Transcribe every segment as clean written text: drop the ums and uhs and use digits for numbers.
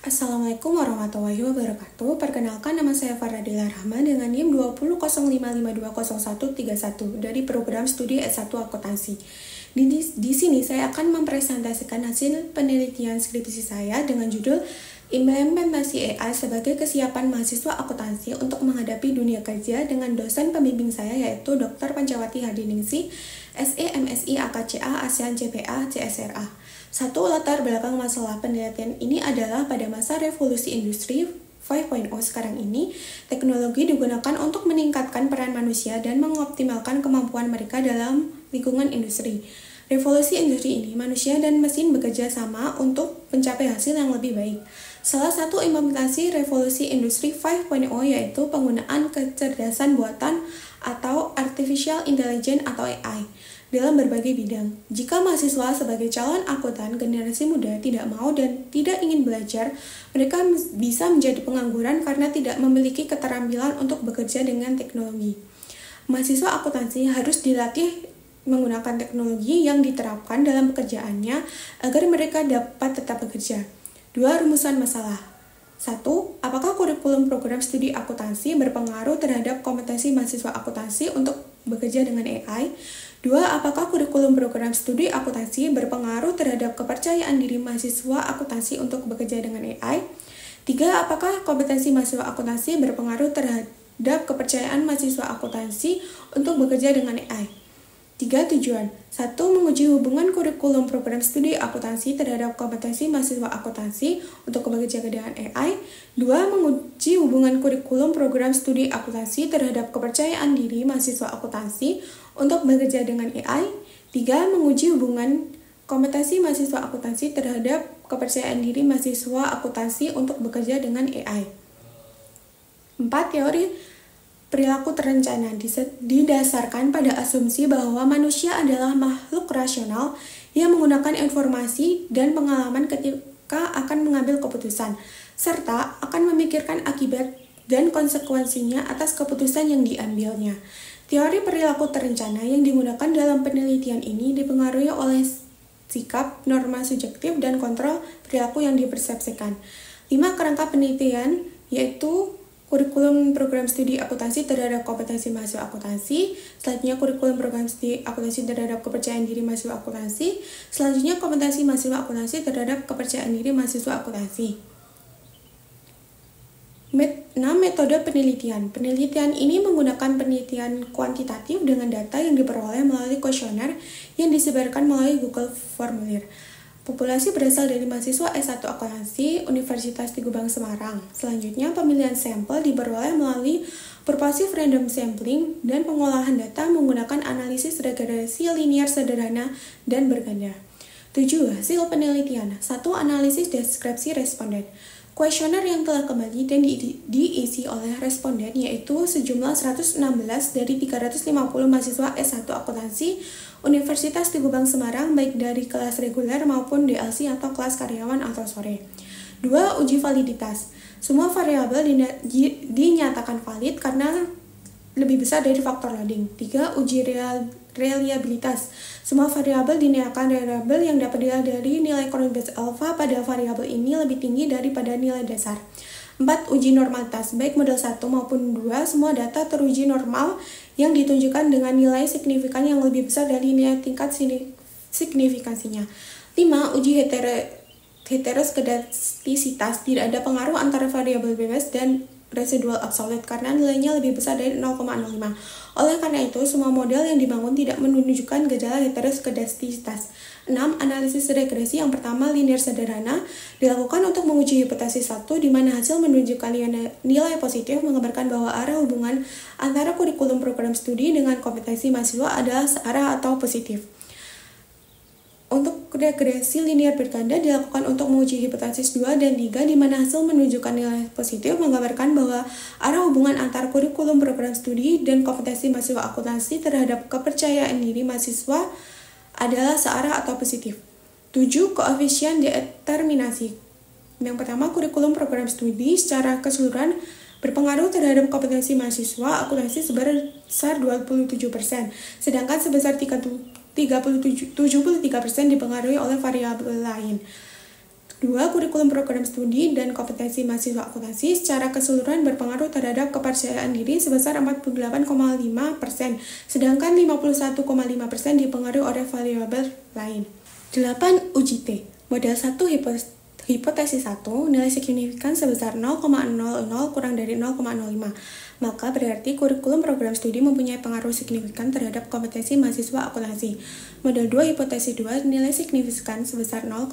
Assalamualaikum warahmatullahi wabarakatuh. Perkenalkan, nama saya Faradila Rahman dengan NIM 2005520131 dari program studi S1 Akuntansi. Di sini saya akan mempresentasikan hasil penelitian skripsi saya dengan judul Implementasi AI sebagai kesiapan mahasiswa akuntansi untuk menghadapi dunia kerja dengan dosen pembimbing saya yaitu Dr. Pancawati Hardiningsih, SE MSI AKCA ASEAN CPA CSRA. Satu latar belakang masalah penelitian ini adalah pada masa revolusi industri 5.0 sekarang ini, teknologi digunakan untuk meningkatkan peran manusia dan mengoptimalkan kemampuan mereka dalam lingkungan industri. Revolusi industri ini, manusia dan mesin bekerja sama untuk mencapai hasil yang lebih baik. Salah satu implementasi revolusi industri 5.0 yaitu penggunaan kecerdasan buatan atau Artificial Intelligence atau AI dalam berbagai bidang. Jika mahasiswa sebagai calon akuntan generasi muda tidak mau dan tidak ingin belajar, mereka bisa menjadi pengangguran karena tidak memiliki keterampilan untuk bekerja dengan teknologi. Mahasiswa akuntansi harus dilatih menggunakan teknologi yang diterapkan dalam pekerjaannya agar mereka dapat tetap bekerja. 2 rumusan masalah. 1. Apakah kurikulum program studi akuntansi berpengaruh terhadap kompetensi mahasiswa akuntansi untuk bekerja dengan AI? 2. Apakah kurikulum program studi akuntansi berpengaruh terhadap kepercayaan diri mahasiswa akuntansi untuk bekerja dengan AI? 3. Apakah kompetensi mahasiswa akuntansi berpengaruh terhadap kepercayaan mahasiswa akuntansi untuk bekerja dengan AI? 3 tujuan. 1. Menguji hubungan kurikulum program studi akuntansi terhadap kompetensi mahasiswa akuntansi untuk bekerja dengan AI. 2. Menguji hubungan kurikulum program studi akuntansi terhadap kepercayaan diri mahasiswa akuntansi untuk bekerja dengan AI. 3. Menguji hubungan kompetensi mahasiswa akuntansi terhadap kepercayaan diri mahasiswa akuntansi untuk bekerja dengan AI. 4. Teori perilaku terencana didasarkan pada asumsi bahwa manusia adalah makhluk rasional yang menggunakan informasi dan pengalaman ketika akan mengambil keputusan, serta akan memikirkan akibat dan konsekuensinya atas keputusan yang diambilnya. Teori perilaku terencana yang digunakan dalam penelitian ini dipengaruhi oleh sikap, norma subjektif, dan kontrol perilaku yang dipersepsikan. 5 kerangka penelitian yaitu kurikulum program studi akuntansi terhadap kompetensi mahasiswa akuntansi, selanjutnya kurikulum program studi akuntansi terhadap kepercayaan diri mahasiswa akuntansi, selanjutnya kompetensi mahasiswa akuntansi terhadap kepercayaan diri mahasiswa akuntansi. 6 metode penelitian. Penelitian ini menggunakan penelitian kuantitatif dengan data yang diperoleh melalui kuesioner yang disebarkan melalui Google Formulir. Populasi berasal dari mahasiswa S1 Akuntansi Universitas Teguh Bang Semarang. Selanjutnya, pemilihan sampel diperoleh melalui purposive random sampling dan pengolahan data menggunakan analisis regresi linear sederhana dan berganda. 7. Hasil penelitian. 1. Analisis deskripsi responden. Kuesioner yang telah kembali dan diisi oleh responden yaitu sejumlah 116 dari 350 mahasiswa S1 Akuntansi Universitas Teguh Bang Semarang baik dari kelas reguler maupun DLC atau kelas karyawan atau sore. 2. Uji validitas. Semua variabel dinyatakan valid karena lebih besar dari faktor loading. 3. Uji reliabilitas. Semua variabel dinyatakan reliable yang dapat dilihat dari nilai korelasi alfa pada variabel ini lebih tinggi daripada nilai dasar. 4. Uji normalitas. Baik model 1 maupun 2, semua data teruji normal yang ditunjukkan dengan nilai signifikan yang lebih besar dari nilai tingkat signifikansinya. 5. Uji heteroskedastisitas. Tidak ada pengaruh antara variabel bebas dan residual absolute karena nilainya lebih besar dari 0,05. Oleh karena itu, semua model yang dibangun tidak menunjukkan gejala heteroskedastisitas. 6. Analisis regresi. Yang pertama, linear sederhana, dilakukan untuk menguji hipotesis 1, di mana hasil menunjukkan nilai positif menggambarkan bahwa arah hubungan antara kurikulum program studi dengan kompetensi mahasiswa adalah searah atau positif. Untuk regresi linear berganda dilakukan untuk menguji hipotesis 2 dan 3 di mana hasil menunjukkan nilai positif menggambarkan bahwa arah hubungan antara kurikulum program studi dan kompetensi mahasiswa akuntansi terhadap kepercayaan diri mahasiswa adalah searah atau positif. 7. Koefisien determinasi. Yang pertama, kurikulum program studi secara keseluruhan berpengaruh terhadap kompetensi mahasiswa akuntansi sebesar 27%, sedangkan sebesar 73% dipengaruhi oleh variabel lain. 2. Kurikulum program studi dan kompetensi mahasiswa akuntansi secara keseluruhan berpengaruh terhadap kepercayaan diri sebesar 48,5%, sedangkan 51,5% dipengaruhi oleh variabel lain. 8. Uji T. Model 1 hipotesis 1, nilai signifikan sebesar 0,00 kurang dari 0,05. Maka berarti kurikulum program studi mempunyai pengaruh signifikan terhadap kompetensi mahasiswa akuntansi. Model 2 hipotesis 2, nilai signifikan sebesar 0,00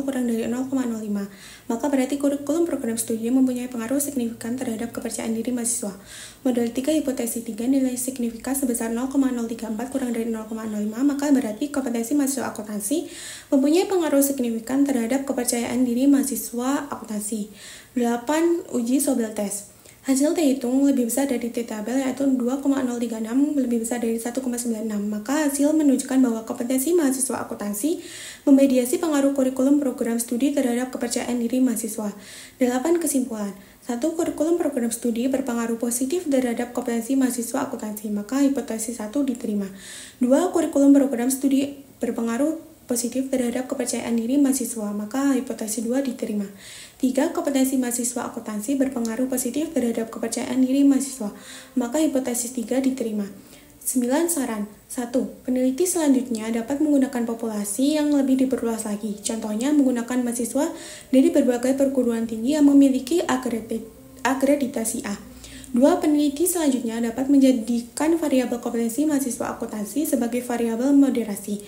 kurang dari 0,05. Maka berarti kurikulum program studi mempunyai pengaruh signifikan terhadap kepercayaan diri mahasiswa. Model 3 hipotesis 3, nilai signifikan sebesar 0,034 kurang dari 0,05. Maka berarti kompetensi mahasiswa akuntansi mempunyai pengaruh signifikan terhadap kepercayaan diri mahasiswa akuntansi. 8. Uji Sobel Test. Hasil T hitung lebih besar dari T tabel yaitu 2,036 lebih besar dari 1,96. Maka hasil menunjukkan bahwa kompetensi mahasiswa akuntansi memediasi pengaruh kurikulum program studi terhadap kepercayaan diri mahasiswa. 8. Kesimpulan. 1. Kurikulum program studi berpengaruh positif terhadap kompetensi mahasiswa akuntansi. Maka hipotesis 1 diterima. 2. Kurikulum program studi berpengaruh positif terhadap kepercayaan diri mahasiswa, maka hipotesis 2 diterima. 3. Kompetensi mahasiswa akuntansi berpengaruh positif terhadap kepercayaan diri mahasiswa, maka hipotesis 3 diterima. 9. Saran. 1. Peneliti selanjutnya dapat menggunakan populasi yang lebih diperluas lagi. Contohnya menggunakan mahasiswa dari berbagai perguruan tinggi yang memiliki akreditasi A. 2. Peneliti selanjutnya dapat menjadikan variabel kompetensi mahasiswa akuntansi sebagai variabel moderasi.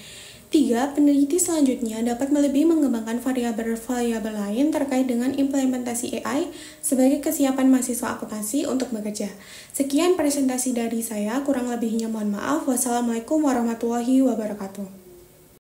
3. Peneliti selanjutnya dapat lebih mengembangkan variabel-variabel lain terkait dengan implementasi AI sebagai kesiapan mahasiswa akuntansi untuk bekerja. Sekian presentasi dari saya, kurang lebihnya mohon maaf. Wassalamualaikum warahmatullahi wabarakatuh.